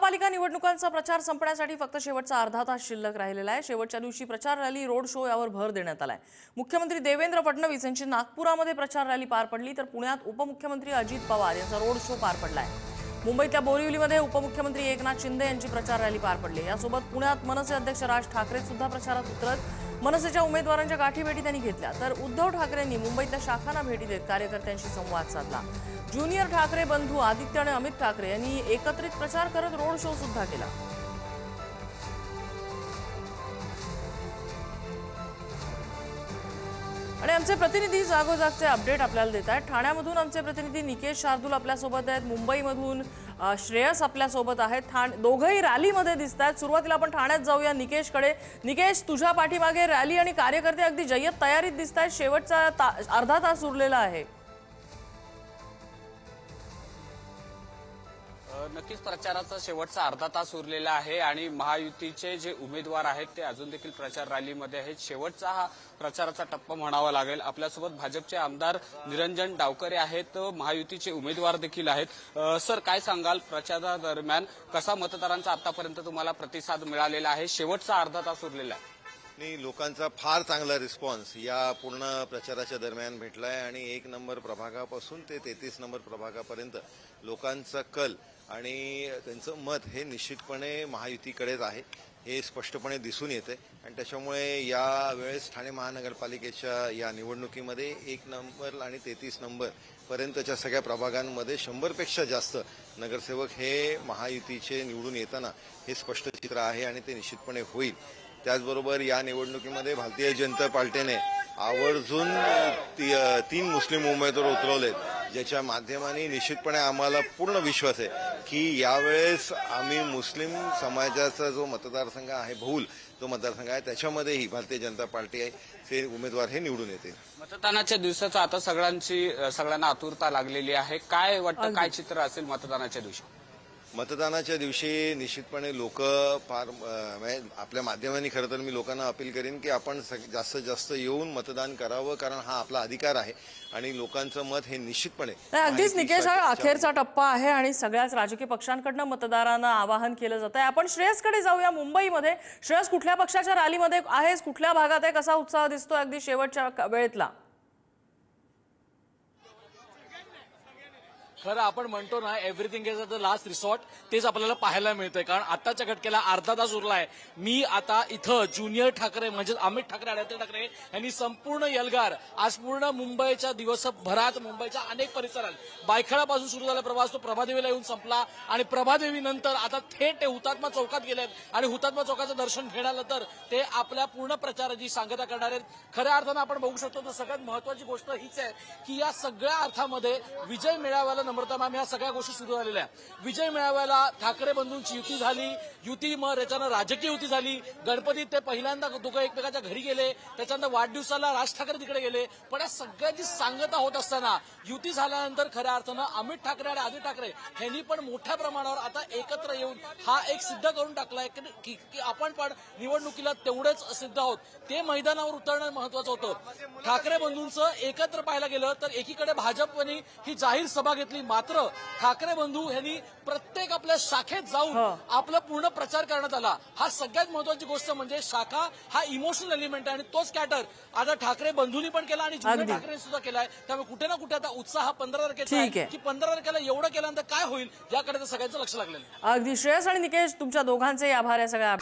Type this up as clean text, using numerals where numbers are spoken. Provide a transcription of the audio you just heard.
महापालिका निवडणुकांचा प्रचार संपण्यासाठी फक्त शेवटचा अर्धा तास शिल्लक राहिलेला आहे। शेवटच्या दिवशी प्रचार रॅली, रोड शो यावर भर देण्यात आलाय। मुख्यमंत्री देवेंद्र फडणवीस यांची नागपुरामध्ये प्रचार रॅली पार पडली, तर पुण्यात उपमुख्यमंत्री अजित पवार यांचा रोड शो पार पडलाय। मुंबईतल्या बोरिवलीमध्ये उपमुख्यमंत्री एकनाथ शिंदे यांची प्रचार रॅली पार पडली। यासोबत पुण्यात मनसे अध्यक्ष राज ठाकरे सुद्धा प्रचारात उतरत मनसेच्या उमेदवारांच्या गाठीभेटी त्यांनी घेतल्या, तर उद्धव ठाकरेंनी मुंबईतल्या शाखांना भेटी देत कार्यकर्त्यांशी संवाद साधला। ज्युनियर ठाकरे बंधू आदित्य आणि अमित ठाकरे यांनी एकत्रित प्रचार करत रोड शो सुद्धा केला। आणि आमचे प्रतिनिधी जागोजागचे अपडेट आपल्याला देत आहेत। ठाण्यामधून आमचे प्रतिनिधी निकेश शार्दूल आपल्यासोबत आहेत, मुंबईमधून श्रेयस आपल्यासोबत आहेत। दोघंही रॅलीमध्ये दिसत आहेत। सुरुवातीला आपण ठाण्यात जाऊया निकेशकडे। निकेश, तुझ्या पाठीमागे रॅली आणि कार्यकर्ते अगदी जय्यत तयारीत दिसत आहेत। शेवटचा अर्धा तास उरलेला आहे। नक्कीच प्रचाराचा शेवटचा अर्धा तास उरलेला आहे आणि महायुतीचे जे उमेदवार आहेत ते अजून देखील प्रचार रॅलीमध्ये आहेत। शेवटचा हा प्रचाराचा टप्पा म्हणावा लागेल। आपल्यासोबत भाजपचे आमदार निरंजन डावकरे आहेत, महायुतीचे उमेदवार देखील आहेत। सर, काय सांगाल, प्रचारादरम्यान कसा मतदारांचा आतापर्यंत तुम्हाला प्रतिसाद मिळालेला आहे? शेवटचा अर्धा तास उरलेला आहे। लोकांचा फार चांगला रिस्पॉन्स या पूर्ण प्रचाराच्या दरम्यान भेटलाय आणि 1 नंबर प्रभागापासून ते 33 नंबर प्रभागापर्यंत लोकांचा कल आणि त्यांचं मत हे निश्चितपणे महायुतीकडेच आहे, हे स्पष्टपणे दिसून येते। आणि त्याच्यामुळे या वेळेस ठाणे महानगरपालिकेच्या या निवडणुकीमध्ये 1 नंबर आणि 33 नंबर पर्यंतच्या सगळ्या प्रभागांमध्ये 100पेक्षा जास्त नगरसेवक हे महायुतीचे निवडून येताना हे स्पष्ट चित्र आहे आणि ते निश्चितपणे होईल। त्याचबरोबर या निवडणुकीमध्ये भारतीय जनता पार्टीने आवर्जून 3 मुस्लिम उमेदवार उतरवलेत, ज्याच्या माध्यमाने निश्चितपणे आम्हाला पूर्ण विश्वास आहे की यावेळेस आम्ही मुस्लिम समाजाचा जो मतदारसंघ आहे, बहुल जो मतदारसंघ आहे, त्याच्यामध्येही भारतीय जनता पार्टी आहे ते उमेदवार हे निवडून येतील। मतदानाच्या दिवसाचा आता सगळ्यांना आतुरता लागलेली आहे। काय वाटतं, काय चित्र असेल मतदानाच्या दिवशी? मतदानाच्या दिवशी निश्चितपणे लोक फार आपल्या माध्यमांनी खरं तर मी लोकांना अपील करीन की आपण जास्तीत जास्त येऊन मतदान करावं, कारण हा आपला अधिकार आहे आणि लोकांचं मत हे निश्चितपणे अगदीच निकेश, हा अखेरचा टप्पा आहे आणि सगळ्याच राजकीय पक्षांकडनं मतदारांना आवाहन केलं जात आहे। आपण श्रेयसकडे जाऊया मुंबईमध्ये। श्रेयस, कुठल्या पक्षाच्या रॅलीमध्ये आहेस, कुठल्या भागात आहे, कसा उत्साह दिसतोय अगदी शेवटच्या वेळेतला? खरं आपण म्हणतो ना, everything is the last resort, तेच आपल्याला पाहायला मिळतंय। कारण आताच्या घटकेला अर्धा तास उरलाय। मी आता इथं ज्युनियर ठाकरे म्हणजे अमित ठाकरे, आदित्य ठाकरे यांनी संपूर्ण एल्गार आज पूर्ण मुंबईच्या दिवसभरात मुंबईच्या अनेक परिसरात बायखळापासून सुरू झाला प्रवास तो प्रभादेवीला येऊन संपला आणि प्रभादेवी नंतर आता थेट ते हुतात्मा चौकात गेलेत आणि हुतात्मा चौकाचं दर्शन घेण्याला तर ते आपल्या पूर्ण प्रचाराची सांगता करणार आहेत। खऱ्या अर्थानं आपण बघू शकतो तर सगळ्यात महत्वाची गोष्ट हीच आहे की या सगळ्या अर्थामध्ये विजय मेळाव्याला नम्रता मॅम या सगळ्या गोष्टी सुरू झालेल्या आहेत। विजय मेळाव्याला ठाकरे बंधूंची युती झाली, युती मग त्याच्यानं राजकीय युती झाली। गणपतीत ते पहिल्यांदा दोघं एकमेकाच्या घरी गेले, त्याच्यानंतर वाढदिवसाला राज ठाकरे तिकडे गेले, पण या सगळ्याची सांगता होत असताना युती झाल्यानंतर खऱ्या अर्थानं अमित ठाकरे आणि आदित्य ठाकरे यांनी पण मोठ्या प्रमाणावर आता एकत्र येऊन हा एक सिद्ध करून टाकलाय की आपण पण निवडणुकीला तेवढेच सिद्ध आहोत। ते मैदानावर उतरणं महत्वाचं होतं। ठाकरे बंधूंचं एकत्र पाहायला गेलं तर एकीकडे भाजपने ही जाहीर सभा घेतली, मात्र ठाकरे बंधू यांनी प्रत्येक आपल्या शाखेत जाऊन आपला पूर्ण प्रचार करण्यात आला। हा सगळ्यात महत्वाची गोष्ट म्हणजे शाखा हा इमोशनल एलिमेंट आहे आणि तो स्कॅटर आता ठाकरे बंधूंनी पण केला आणि ज्युनियर ठाकरे सुद्धा केलाय। त्यामुळे कुठे ना कुठे आता उत्साह 15 तारखेचा आहे की 15 तारखेला एवढं केल्यानंतर काय होईल याकडे तर सगळ्यांचं लक्ष लागलेलं आहे। अगदी श्रेयस आणि निकेश, तुमच्या दोघांचे आभार आहे सगळ्या